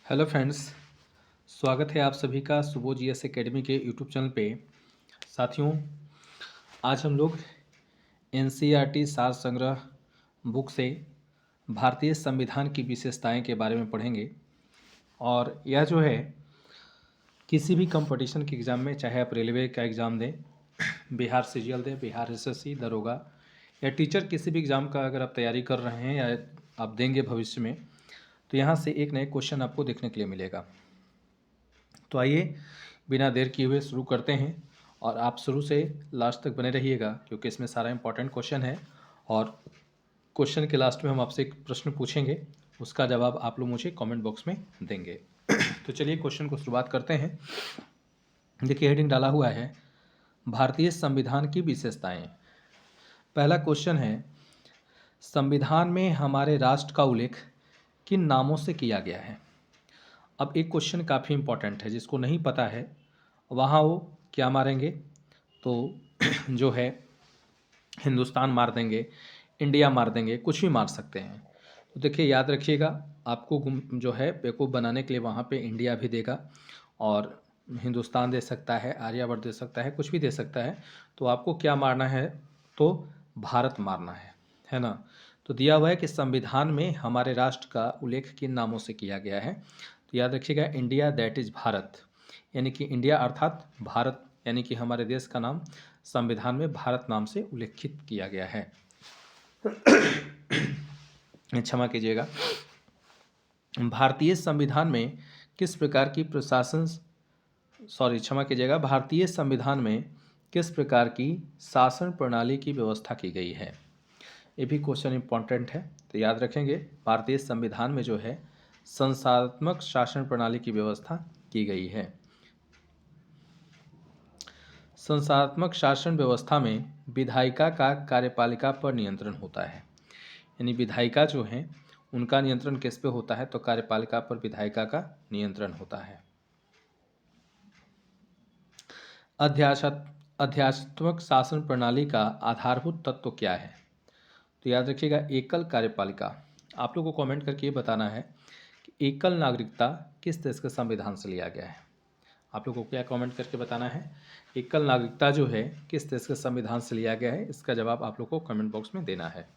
Hello friends. स्वागत है आप सभी का सुबो जीएस एकेडमी के यूट्यूब चैनल पे। साथियों, आज हम लोग एनसीईआरटी सार संग्रह बुक से भारतीय संविधान की विशेषताएं के बारे में पढ़ेंगे। और यह जो है किसी भी कंपटीशन के एग्ज़ाम में, चाहे आप रेलवे का एग्ज़ाम दें, बिहार सीजीएल दें, बिहार एसएससी, दरोगा या टीचर, किसी भी एग्ज़ाम का अगर आप तैयारी कर रहे हैं या आप देंगे भविष्य में, तो यहाँ से एक नए क्वेश्चन आपको देखने के लिए मिलेगा। तो आइए बिना देर किए हुए शुरू करते हैं और आप शुरू से लास्ट तक बने रहिएगा, क्योंकि इसमें सारा इंपॉर्टेंट क्वेश्चन है। और क्वेश्चन के लास्ट में हम आपसे एक प्रश्न पूछेंगे, उसका जवाब आप लोग मुझे कमेंट बॉक्स में देंगे। तो चलिए क्वेश्चन को शुरुआत करते हैं। देखिए, हेडिंग डाला हुआ है भारतीय संविधान की विशेषताएं। पहला क्वेश्चन है, संविधान में हमारे राष्ट्र का उल्लेख किन नामों से किया गया है। अब एक क्वेश्चन काफ़ी इंपॉर्टेंट है, जिसको नहीं पता है वहाँ वो क्या मारेंगे, तो जो है हिंदुस्तान मार देंगे, इंडिया मार देंगे, कुछ भी मार सकते हैं। तो देखिए, याद रखिएगा, आपको जो है बेवकूफ़ बनाने के लिए वहाँ पे इंडिया भी देगा और हिंदुस्तान दे सकता है, आर्यावर्त दे सकता है, कुछ भी दे सकता है। तो आपको क्या मारना है, तो भारत मारना है ना। तो दिया हुआ है कि संविधान में हमारे राष्ट्र का उल्लेख किन नामों से किया गया है। तो याद रखिएगा, इंडिया दैट इज़ भारत, यानी कि इंडिया अर्थात भारत, यानी कि हमारे देश का नाम संविधान में भारत नाम से उल्लेखित किया गया है। क्षमा कीजिएगा। भारतीय संविधान में किस प्रकार की भारतीय संविधान में किस प्रकार की शासन प्रणाली की व्यवस्था की गई है। ये भी क्वेश्चन इंपॉर्टेंट है, तो याद रखेंगे, भारतीय संविधान में जो है संस्थात्मक शासन प्रणाली की व्यवस्था की गई है। संस्थात्मक शासन व्यवस्था में विधायिका का कार्यपालिका पर नियंत्रण होता है, यानी विधायिका जो हैं उनका नियंत्रण किस पे होता है, तो कार्यपालिका पर विधायिका का नियंत्रण होता है। अध्यात्मक शासन प्रणाली का आधारभूत तत्व क्या है। तो याद रखिएगा, एकल कार्यपालिका। आप लोगों को कमेंट करके ये बताना है कि एकल नागरिकता किस देश के संविधान से लिया गया है। आप लोगों को क्या कमेंट करके बताना है, एकल नागरिकता जो है किस देश के संविधान से लिया गया है। इसका जवाब आप लोग को कमेंट बॉक्स में देना है।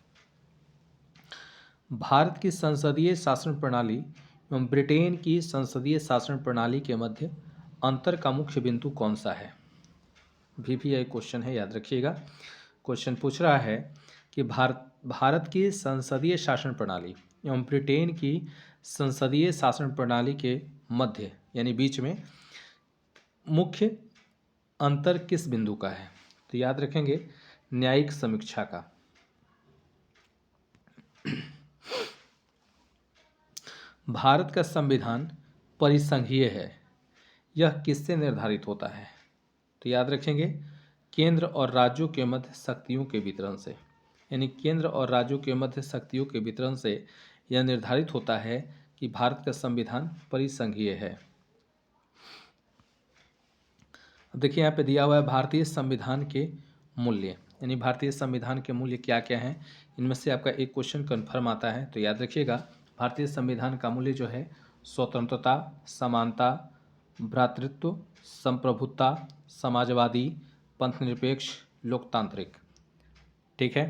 भारत की संसदीय शासन प्रणाली एवं ब्रिटेन की संसदीय शासन प्रणाली के मध्य अंतर का मुख्य बिंदु कौन सा है। भी एक क्वेश्चन है, याद रखिएगा। क्वेश्चन पूछ रहा है कि भारत की संसदीय शासन प्रणाली एवं ब्रिटेन की संसदीय शासन प्रणाली के मध्य, यानी बीच में, मुख्य अंतर किस बिंदु का है। तो याद रखेंगे, न्यायिक समीक्षा का। भारत का संविधान परिसंघीय है, यह किससे निर्धारित होता है। तो याद रखेंगे, केंद्र और राज्यों के मध्य शक्तियों के वितरण से, यानी केंद्र और राज्यों के मध्य शक्तियों के वितरण से यह निर्धारित होता है कि भारत का संविधान परिसंघीय है। अब देखिए, यहाँ पे दिया हुआ है भारतीय संविधान के मूल्य, यानी भारतीय संविधान के मूल्य क्या क्या हैं। इनमें से आपका एक क्वेश्चन कन्फर्म आता है। तो याद रखिएगा, भारतीय संविधान का मूल्य जो है स्वतंत्रता, समानता, भ्रातृत्व, संप्रभुता, समाजवादी, पंथनिरपेक्ष, लोकतांत्रिक। ठीक है।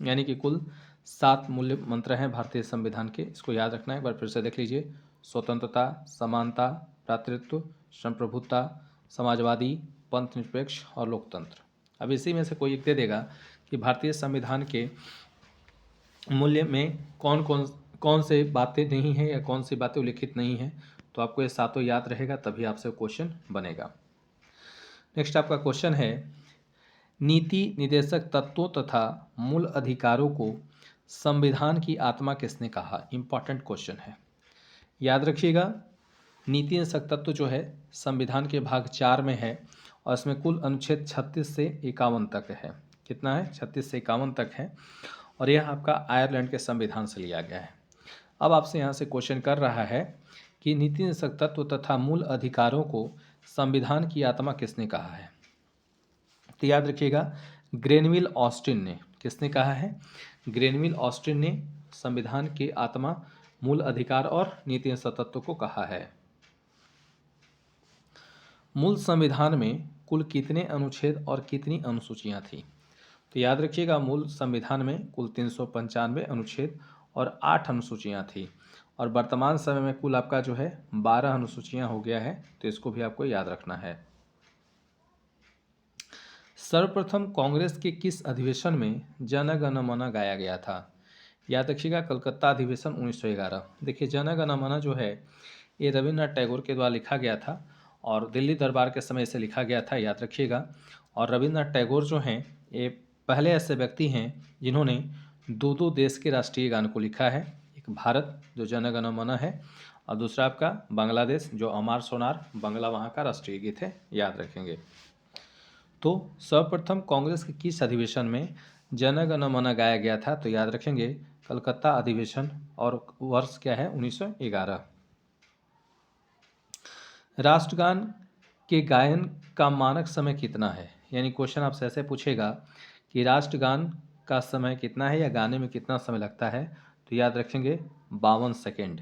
यानी कि कुल 7 मूल्य मंत्र हैं भारतीय संविधान के। इसको याद रखना है, एक बार फिर से देख लीजिए। स्वतंत्रता, समानता, भ्रातृत्व, संप्रभुता, समाजवादी, पंथनिरपेक्ष और लोकतंत्र। अब इसी में से कोई एक दे देगा कि भारतीय संविधान के मूल्य में कौन से बातें नहीं हैं या कौन सी बातें उल्लिखित नहीं हैं। तो आपको ये सातों याद रहेगा, तभी आपसे क्वेश्चन बनेगा। नेक्स्ट आपका क्वेश्चन है, नीति निर्देशक तत्वों तथा मूल अधिकारों को संविधान की आत्मा किसने कहा। इंपॉर्टेंट क्वेश्चन है, याद रखिएगा। नीति निर्देशक तत्व जो है संविधान के भाग 4 में है और इसमें कुल अनुच्छेद 36 से 51 तक है। कितना है, 36 से 51 तक है। और यह आपका आयरलैंड के संविधान से लिया गया है। अब आपसे यहाँ से क्वेश्चन कर रहा है कि नीति निर्देशक तत्व तथा मूल अधिकारों को संविधान की आत्मा किसने कहा है। तो याद रखिएगा, ग्रेनविल ऑस्टिन ने। किसने कहा है, ग्रेनविल ऑस्टिन ने संविधान की आत्मा मूल अधिकार और नीति सतत्व को कहा है। मूल संविधान में कुल कितने अनुच्छेद और कितनी अनुसूचियां थी? तो याद रखिएगा, मूल संविधान में कुल 395 अनुच्छेद और 8 अनुसूचियां थी, और वर्तमान समय में कुल आपका जो है 12 अनुसूचियां हो गया है, तो इसको भी आपको याद रखना है। सर्वप्रथम कांग्रेस के किस अधिवेशन में जन गण मन गाया गया था? याद रखिएगा, कलकत्ता अधिवेशन 1911। देखिए, जन गण मन जो है ये रविन्द्रनाथ टैगोर के द्वारा लिखा गया था और दिल्ली दरबार के समय इसे लिखा गया था, याद रखिएगा। और रविन्द्रनाथ टैगोर जो हैं ये पहले ऐसे व्यक्ति हैं जिन्होंने दो देश के राष्ट्रीय गान को लिखा है। एक भारत जो जन गण मन है, और दूसरा आपका बांग्लादेश जो अमार सोनार बांग्ला वहाँ का राष्ट्रीय गीत है, याद रखेंगे। तो सर्वप्रथम कांग्रेस के किस अधिवेशन में जन गण मन गाया गया था? तो याद रखेंगे, कलकत्ता अधिवेशन, और वर्ष क्या है? 1911। राष्ट्रगान के गायन का मानक समय कितना है? यानी क्वेश्चन आपसे ऐसे पूछेगा कि राष्ट्रगान का समय कितना है या गाने में कितना समय लगता है, तो याद रखेंगे 52 सेकेंड।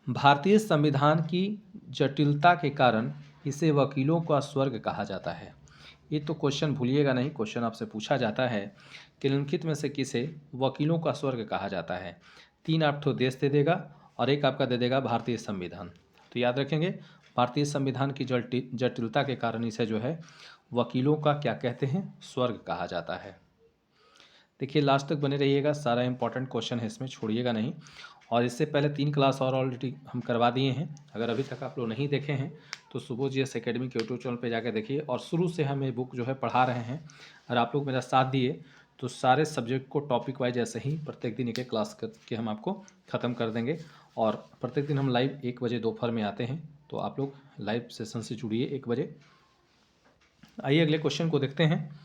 भारतीय संविधान की जटिलता के कारण इसे वकीलों का स्वर्ग कहा जाता है। ये तो क्वेश्चन भूलिएगा नहीं, क्वेश्चन आपसे पूछा जाता है कि निम्नलिखित में से किसे वकीलों का स्वर्ग कहा जाता है? 3 आपको देश दे देगा और एक आपका दे देगा भारतीय संविधान। तो याद रखेंगे, भारतीय संविधान की जटिलता के कारण इसे जो है वकीलों का क्या कहते हैं? स्वर्ग कहा जाता है। देखिए, लास्ट तक बने रहिएगा, सारा इंपॉर्टेंट क्वेश्चन है इसमें, छोड़िएगा नहीं। और इससे पहले 3 क्लास और ऑलरेडी हम करवा दिए हैं, अगर अभी तक आप लोग नहीं देखे हैं तो सुबोध जीएस एकेडमी के यूट्यूब चैनल पे जाकर देखिए। और शुरू से हम ये बुक जो है पढ़ा रहे हैं, अगर आप लोग मेरा साथ दिए तो सारे सब्जेक्ट को टॉपिक वाइज ऐसे ही प्रत्येक दिन एक एक क्लास करके हम आपको ख़त्म कर देंगे। और प्रत्येक दिन हम लाइव 1 बजे दोपहर में आते हैं, तो आप लोग लाइव सेशन से जुड़िए 1 बजे। आइए अगले क्वेश्चन को देखते हैं।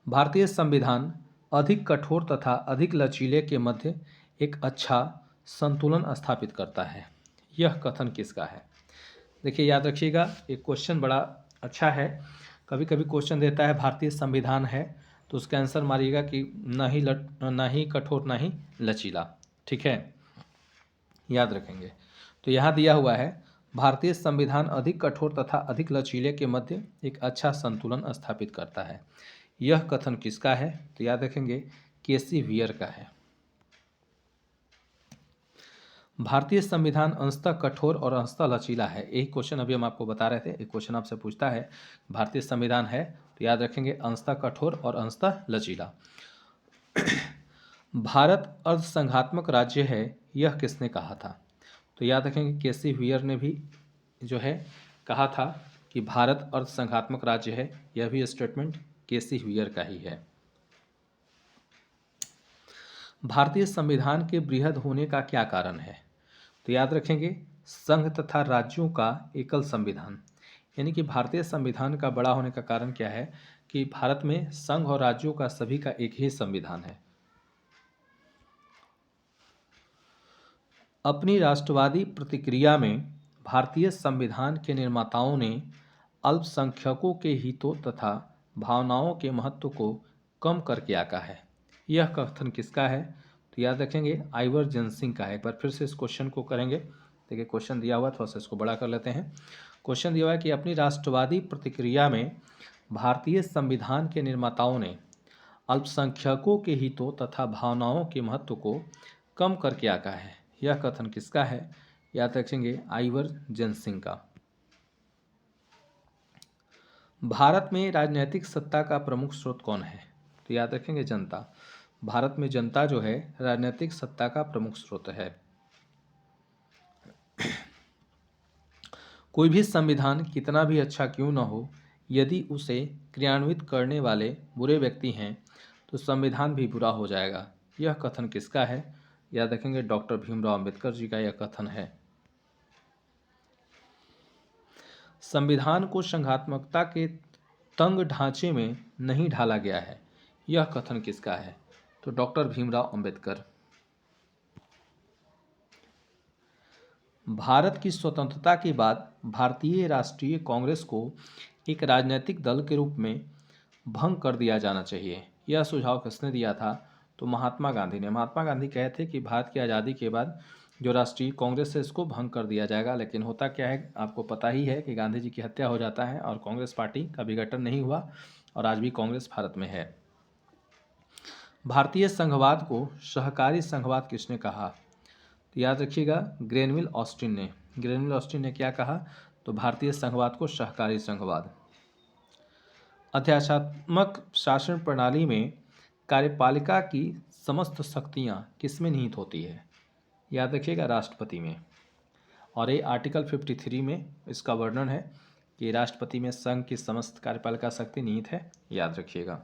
भारतीय संविधान अधिक कठोर तथा अधिक लचीले के मध्य एक अच्छा संतुलन स्थापित करता है, यह कथन किसका है? देखिए, याद रखिएगा, एक क्वेश्चन बड़ा अच्छा है। कभी कभी क्वेश्चन देता है भारतीय संविधान है, तो उसका आंसर मारिएगा कि ना ही कठोर ना ही लचीला, ठीक है, याद रखेंगे। तो यहाँ दिया हुआ है भारतीय संविधान अधिक कठोर तथा अधिक लचीले के मध्य एक अच्छा संतुलन स्थापित करता है, यह कथन किसका है? तो याद रखेंगे केसी व्हीयर का है। भारतीय संविधान अंशतः कठोर और अंशतः लचीला है, यही क्वेश्चन अभी हम आपको बता रहे थे। एक क्वेश्चन आपसे पूछता है भारतीय संविधान है, तो याद रखेंगे अंशतः कठोर और अंशतः लचीला। भारत अर्धसंघात्मक राज्य है, यह किसने कहा था? तो याद रखेंगे केसी व्हीयर ने भी जो है कहा था कि भारत अर्धसंघात्मक राज्य है, यह भी स्टेटमेंट केसी व्हीयर का ही है। भारतीय संविधान के बृहद होने का क्या कारण है? तो याद रखेंगे संघ तथा राज्यों का एकल संविधान, यानी कि भारतीय संविधान का बड़ा होने का कारण क्या है कि भारत में संघ और राज्यों का सभी का एक ही संविधान है। अपनी राष्ट्रवादी प्रतिक्रिया में भारतीय संविधान के निर्माताओं ने अल्पसंख्यकों के हितों तथा भावनाओं के महत्व को कम करके आका है, यह कथन किसका है? तो याद रखेंगे आइवर जेनसिंग का है। एक बार फिर से इस क्वेश्चन को करेंगे। देखिए, क्वेश्चन दिया हुआ, थोड़ा सा इसको बड़ा कर लेते हैं। क्वेश्चन दिया हुआ है कि अपनी राष्ट्रवादी प्रतिक्रिया में भारतीय संविधान के निर्माताओं ने अल्पसंख्यकों के हितों तथा भावनाओं के महत्व को कम करके आका है, यह कथन किसका है? याद रखेंगे आइवर जेनसिंग का। भारत में राजनीतिक सत्ता का प्रमुख स्रोत कौन है? तो याद रखेंगे जनता। भारत में जनता जो है राजनीतिक सत्ता का प्रमुख स्रोत है। कोई भी संविधान कितना भी अच्छा क्यों न हो, यदि उसे क्रियान्वित करने वाले बुरे व्यक्ति हैं तो संविधान भी बुरा हो जाएगा, यह कथन किसका है? याद रखेंगे डॉक्टर भीमराव अंबेडकर जी का यह कथन है। संविधान को संघात्मकता के तंग ढांचे में नहीं ढाला गया है, यह कथन किसका है? तो डॉक्टर भीमराव अंबेडकर। भारत की स्वतंत्रता के बाद भारतीय राष्ट्रीय कांग्रेस को एक राजनीतिक दल के रूप में भंग कर दिया जाना चाहिए, यह सुझाव किसने दिया था? तो महात्मा गांधी ने। महात्मा गांधी कहे थे कि भारत की आज़ादी के बाद जो राष्ट्रीय कांग्रेस है इसको भंग कर दिया जाएगा, लेकिन होता क्या है आपको पता ही है कि गांधी जी की हत्या हो जाता है और कांग्रेस पार्टी का विघटन नहीं हुआ और आज भी कांग्रेस भारत में है। भारतीय संघवाद को सहकारी संघवाद किसने कहा? तो याद रखिएगा ग्रेनविल ऑस्टिन ने। ग्रेनविल ऑस्टिन ने क्या कहा? तो भारतीय संघवाद को सहकारी संघवाद। अध्यात्मक शासन प्रणाली में कार्यपालिका की समस्त शक्तियां किसमें निहित होती है? याद रखिएगा राष्ट्रपति में। और ये आर्टिकल 53 में इसका वर्णन है कि राष्ट्रपति में संघ की समस्त कार्यपालिका शक्ति निहित है, याद रखिएगा।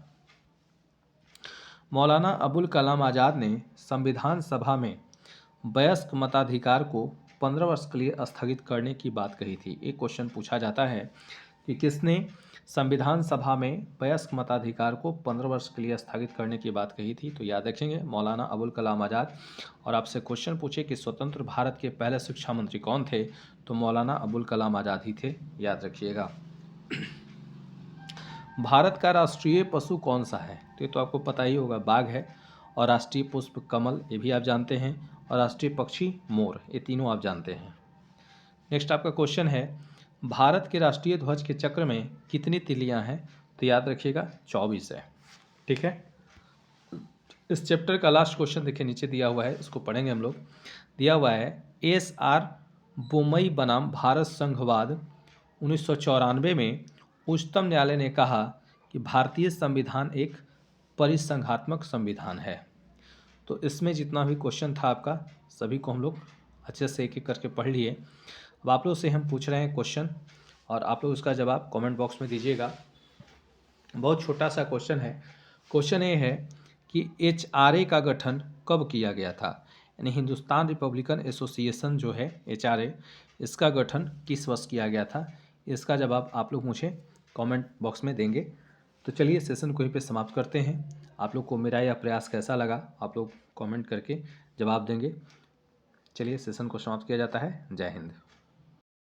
मौलाना अबुल कलाम आज़ाद ने संविधान सभा में वयस्क मताधिकार को 15 वर्ष के लिए स्थगित करने की बात कही थी। एक क्वेश्चन पूछा जाता है कि किसने संविधान सभा में वयस्क मताधिकार को 15 वर्ष के लिए स्थगित करने की बात कही थी? तो याद रखेंगे मौलाना अबुल कलाम आज़ाद। और आपसे क्वेश्चन पूछे कि स्वतंत्र भारत के पहले शिक्षा मंत्री कौन थे? तो मौलाना अबुल कलाम आज़ाद ही थे, याद रखिएगा। भारत का राष्ट्रीय पशु कौन सा है? तो ये तो आपको पता ही होगा, बाघ है। और राष्ट्रीय पुष्प कमल, ये भी आप जानते हैं। और राष्ट्रीय पक्षी मोर, ये तीनों आप जानते हैं। नेक्स्ट आपका क्वेश्चन है भारत के राष्ट्रीय ध्वज के चक्र में कितनी तिलियां हैं? तो याद रखिएगा 24 है। ठीक है, इस चैप्टर का लास्ट क्वेश्चन देखिए नीचे दिया हुआ है, इसको पढ़ेंगे हम लोग। दिया हुआ है एस.आर. बोमई बनाम भारत संघवाद 1994 में उच्चतम न्यायालय ने कहा कि भारतीय संविधान एक परिसंघात्मक संविधान है। तो इसमें जितना भी क्वेश्चन था आपका सभी को हम लोग अच्छे से एक एक करके पढ़ लिए। अब आप लोग से हम पूछ रहे हैं क्वेश्चन और आप लोग उसका जवाब कमेंट बॉक्स में दीजिएगा। बहुत छोटा सा क्वेश्चन है। क्वेश्चन ये है कि HRA का गठन कब किया गया था? यानी हिंदुस्तान रिपब्लिकन एसोसिएशन जो है HRA, इसका गठन किस वर्ष किया गया था? इसका जवाब आप लोग मुझे कमेंट बॉक्स में देंगे। तो चलिए सेशन को यहीं पे समाप्त करते हैं। आप लोग को मेरा यह प्रयास कैसा लगा आप लोग कमेंट करके जवाब देंगे। चलिए सेशन को समाप्त किया जाता है। जय हिंद।